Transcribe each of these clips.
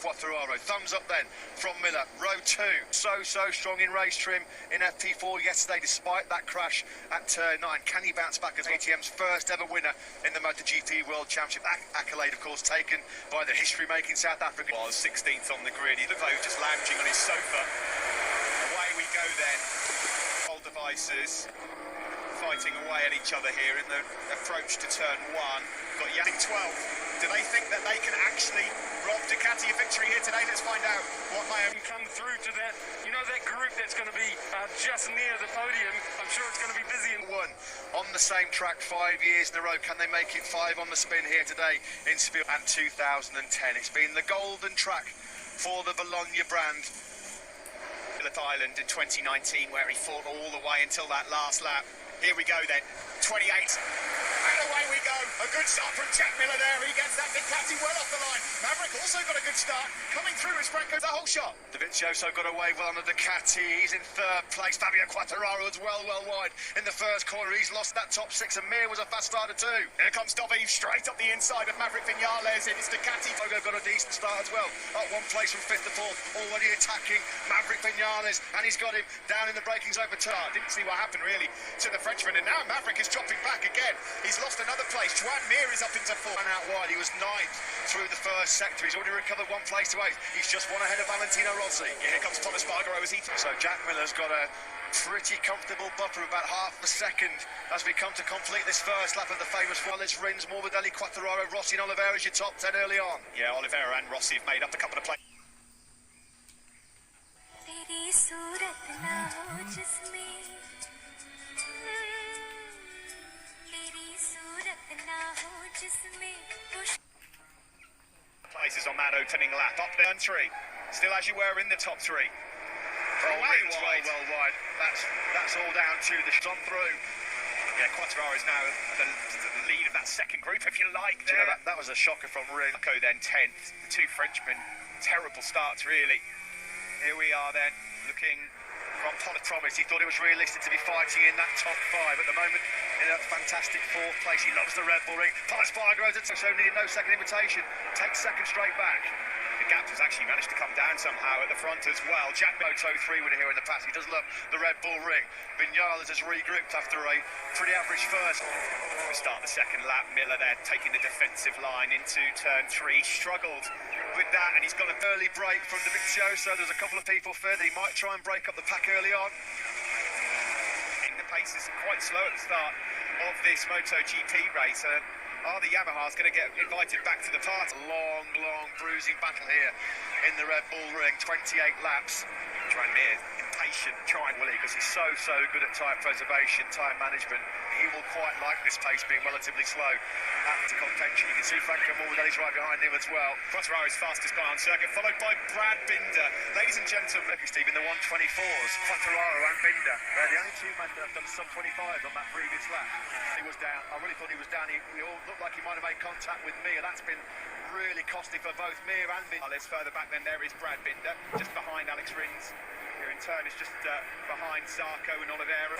Quartararo. Thumbs up then from Miller. Row 2, so strong in race trim in FP4 yesterday, despite that crash at turn 9. Can he bounce back as ATM's first ever winner in the MotoGP World Championship? Accolade, of course, taken by the history-making South African. Was 16th on the grid. He looked like he was just lounging on his sofa. Away we go then. All devices fighting away at each other here in the approach to turn 1. Got Yannick 12. Do they think that they can actually rob Ducati a victory here today? Let's find out what Miami come through to that, that group that's going to be just near the podium. I'm sure it's going to be busy. One on the same track 5 years in a row. Can they make it 5 on the spin here today in Spiel? And 2010. It's been the golden track for the Bologna brand. Island in 2019, where he fought all the way until that last lap. Here we go then, 28. And away we go. A good start from Jack Miller there. He gets that Ducati well off the line. Maverick also got a good start. Coming through as Franco the whole shot. Dovizioso got away well on the Ducati. He's in 3rd place. Fabio Quartararo as well wide in the first corner. He's lost that top 6, and Mir was a fast starter too. Here comes Dovi straight up the inside of Maverick Vinales. It's Ducati. Fogo got a decent start as well. Up 1 place from 5th to 4th. Already attacking Maverick Vinales, and he's got him down in the breaking zone for Tar. Didn't see what happened really to the Frenchman, and now Maverick is dropping back again. He's lost another place. Juan Mir is up into 4th. And out wide, he was 9th through the first sector. He's already recovered 1 place to 8th. He's just 1 ahead of Valentino Rossi. Yeah, here comes Thomas Spargaro as he... So Jack Miller's got a pretty comfortable buffer of about half a second as we come to complete this first lap of the famous Wallace Rins. Morbidelli, Quartararo, Rossi and Oliveira as your top 10 early on. Yeah, Oliveira and Rossi have made up a couple of plays. Places on that opening lap. Up there, 3. Still as you were in the top 3. Well wide. That's all down to the shot through. Yeah, Quartararo is now the lead of that second group, if you like. There. That was a shocker from Rin. Marco then 10th. The 2 Frenchmen, terrible starts really. Here we are then, looking from Promised. He thought it was realistic to be fighting in that top 5 at the moment. In a fantastic 4th place. He loves the Red Bull ring. Spargaro's so needed no second invitation. Takes second straight back. The gap has actually managed to come down somehow at the front as well. Jack Moto 3 winner here in the past. He does love the Red Bull ring. Vinales has regrouped after a pretty average first. We start the second lap. Miller there taking the defensive line into turn 3. Struggled with that, and he's got an early break from Dovizioso. There's a couple of people fear that he might try and break up the pack early on. The pace is quite slow at the start of this MotoGP race. Are the Yamahas going to get invited back to the party? Long bruising battle here in the Red Bull ring. 28 laps. Juan Mir impatient, trying, will he? Because he's so good at time preservation, time management. He will quite like this pace being relatively slow after contention. You can see Franco Morbidelli's right behind him as well. Quartararo is fastest guy on circuit, followed by Brad Binder. Ladies and gentlemen, Steve, in the 124s, Quartararo and Binder. They're the only 2 men that have done sub 25 on that previous lap. He was down. I really thought he was down. He all looked like he might have made contact with Mir. That's been really costly for both Mir and Binder. Further back then, there is Brad Binder, just behind Alex Rins. Here in turn is just behind Zarco and Oliveira.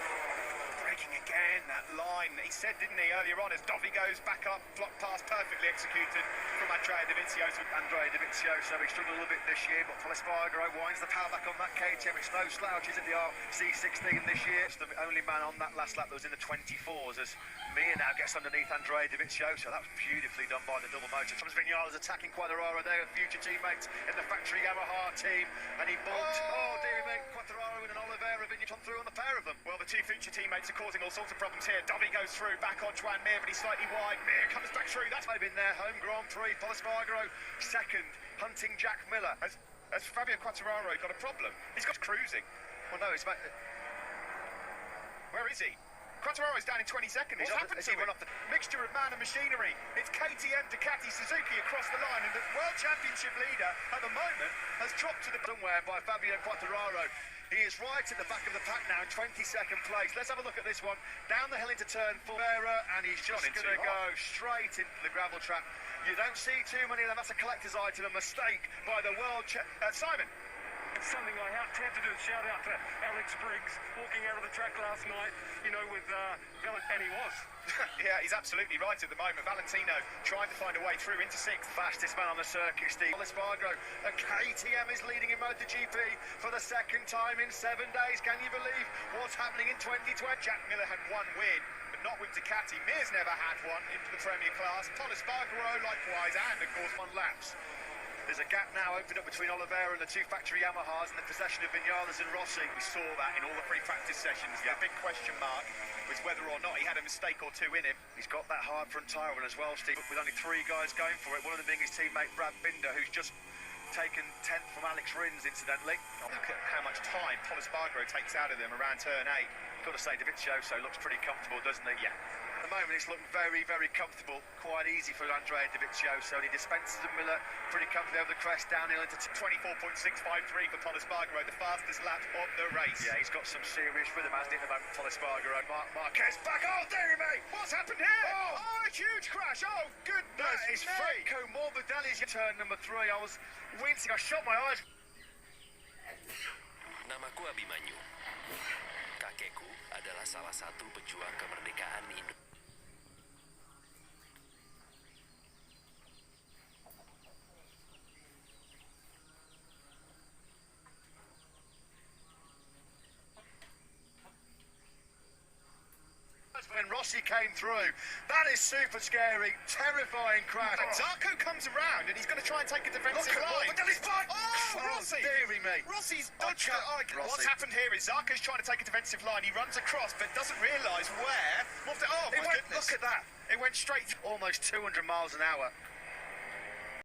Breaking again, that line. He said, didn't he, earlier on, as Dovi goes back up, block pass perfectly executed from Andrea Dovizioso. He struggled a little bit this year, but Spargaro winds the power back on that KTM. It's no slouch, is it, the RC16 this year? It's the only man on that last lap that was in the 24s, as Mir now gets underneath Andrea Dovizioso. That was beautifully done by the double motor. Thomas Vinales attacking Quartararo there, future teammates in the factory Yamaha team, and he bumped, oh dear me, Quartararo and an Oliveira come through on the pair of them. Well, the 2 future teammates are causing all sorts of problems here. Dovi goes through, back on Juan Mir, but he's slightly wide. Mir comes back through. That's been their home Grand Prix. Spargaro second, hunting Jack Miller. Has Fabio Quartararo got a problem? He's got cruising. Well, no, it's about... Where is he? Quartararo's down in 22nd. What's happened to him? Mixture of man and machinery. It's KTM, Ducati, Suzuki across the line, and the World Championship leader at the moment has dropped to the... somewhere by Fabio Quartararo. He is right at the back of the pack now in 22nd place. Let's have a look at this one. Down the hill into turn 4, and he's just going to go straight into the gravel trap. You don't see too many of them. That's a collector's item, a mistake by the world... Simon, It's something I had to do. Shout out to Alex Briggs walking out of the track last night, with and he was. Yeah, he's absolutely right at the moment. Valentino trying to find a way through into sixth. Fastest man on the circuit, Steve. Espargaro, a KTM is leading in MotoGP for the second time in 7 days. Can you believe what's happening in 2020? Jack Miller had one win, but not with Ducati. Mir's never had one into the Premier class. Paul Espargaro likewise, and of course on laps. There's a gap now opened up between Oliveira and the two factory Yamahas in the possession of Vinales and Rossi. We saw that in all the pre-practice sessions. The big question mark was whether or not he had a mistake or two in him. He's got that hard front tyre on as well, Steve, with only 3 guys going for it. One of them being his teammate Brad Binder, who's just taken 10th from Alex Rins, incidentally. Look at how much time Paul Espargaro takes out of them around turn 8. Got to say, Dovizioso looks pretty comfortable, doesn't he? Yeah. At the moment, it's looked very, very comfortable. Quite easy for Andrea Dovizioso. He dispenses of Miller pretty comfortably over the crest, downhill into 24.653 for Paul Espargaro, the fastest lap of the race. Yeah, he's got some serious rhythm, hasn't he, at the moment, Paul Espargaro. Marquez back. Oh, dearie me! What's happened here? Oh, a huge crash. Oh, goodness. That is Franco Morbidelli's turn number 3. I was wincing. I shut my eyes. Namaku Abimanyu. Kakekku adalah salah satu pejuang kemerdekaan Indonesia. When Rossi came through, that is super scary, terrifying crash. And Zarco comes around and he's going to try and take a defensive line. Morbidelli's back! Oh, Rossi! Dearie me. Rossi's Rossi. What's happened here is Zarco's trying to take a defensive line. He runs across but doesn't realise where. Oh, my goodness. Look at that. It went straight. Almost 200 miles an hour.